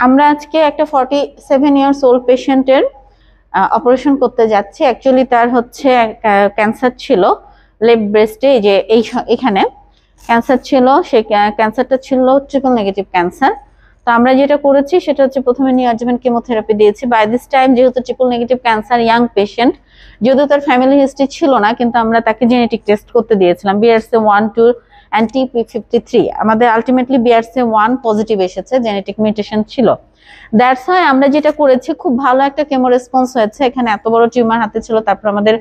আমরা আজকে একটা 47 ইয়ার্স ওল্ড পেশেন্টের অপারেশন করতে যাচ্ছি। অ্যাকচুয়ালি তার হচ্ছে ক্যান্সার ছিল লেফট ব্রেস্টে, যে এখানে ক্যান্সার ছিল। সেই ক্যান্সারটা ছিল ট্রিপল নেগেটিভ ক্যান্সার। তো আমরা যেটা করেছি সেটা হচ্ছে প্রথমে নিউঅ্যাডজুভেন্ট কেমোথেরাপি দিয়েছি। বাই দিস টাইম যেহেতু triple negative cancer, young patient, যদিও তার ফ্যামিলি হিস্ট্রি ছিল না, কিন্তু আমরা তাকে জেনেটিক টেস্ট করতে দিয়েছিলাম BRCA1, 2 অ্যান্ড TP53। আমাদের আলটিমেটলি BRCA1 পজিটিভ এসেছে, জেনেটিক মিউটেশন ছিল। দ্যাটস ওয়াই আমরা যেটা করেছি, খুব ভালো একটা কেমো রেসপন্স হয়েছে। এখানে এত বড় টিউমার হাতে ছিল, তারপর আমাদের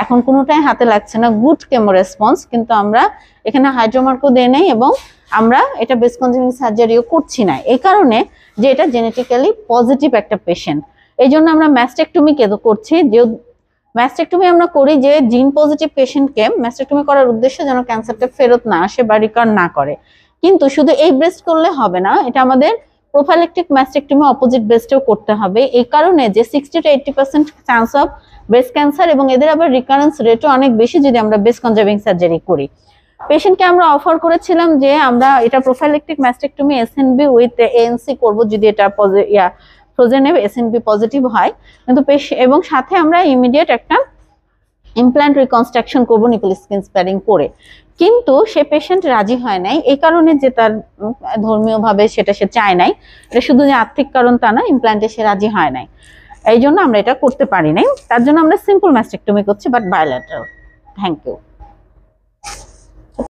এখন কোনোটাই হাতে লাগছে না, গুড কেমো রেসপন্স। কিন্তু আমরা এখানে হাইড্রোমার্কও দেই নাই এবং আমরা এটা বেস কনজিউমিং সার্জারিও করছি না, এই কারণে যে এটা জেনেটিক্যালি পজিটিভ একটা পেশেন্ট। এই জন্য আমরা ম্যাস্টেকটমি করছি। যে ম্যাস্টেকটমি আমরা করি যে জিন পজিটিভ পেশেন্টকে ম্যাস্টেকটমি করার উদ্দেশ্য যেন ক্যান্সারটা ফেরত না আসে বা রিকার না করে। কিন্তু শুধু এই ব্রেস্ট করলে হবে না, এটা আমাদের প্রোফাইলেকটিক ম্যাস্টেকটমি অপোজিট ব্রেস্টেও করতে হবে। এই কারণে যে 60 to 80% chance of breast cancer, এবং এদের আবার রিকারেন্স রেটও অনেক বেশি যদি আমরা বেস কনজার্ভিং সার্জারি করি। পেশেন্টকে আমরা অফার করেছিলাম যে আমরা এটা prophylactic mastectomy SNB with ANC করব যদি এটা ফ্রোজেনে SNB পজিটিভ হয়। কিন্তু এবং সাথে আমরা ইমিডিয়েট একটা ইমপ্ল্যান্ট রিকনস্ট্রাকশন করব নিপল স্কিন স্প্যারিং করে। কিন্তু সে পেশেন্ট রাজি হয় নাই, এই কারণে যে তার ধর্মীয়ভাবে সেটা সে চায় নাই। এটা শুধু যে আর্থিক কারণ তা না, ইমপ্ল্যান্টে সে রাজি হয় নাই, এই জন্য আমরা এটা করতে পারি নাই। তার জন্য আমরা সিম্পল ম্যাস্টেকটমি করছি, বাট বায়োলেটারাল। Thank you.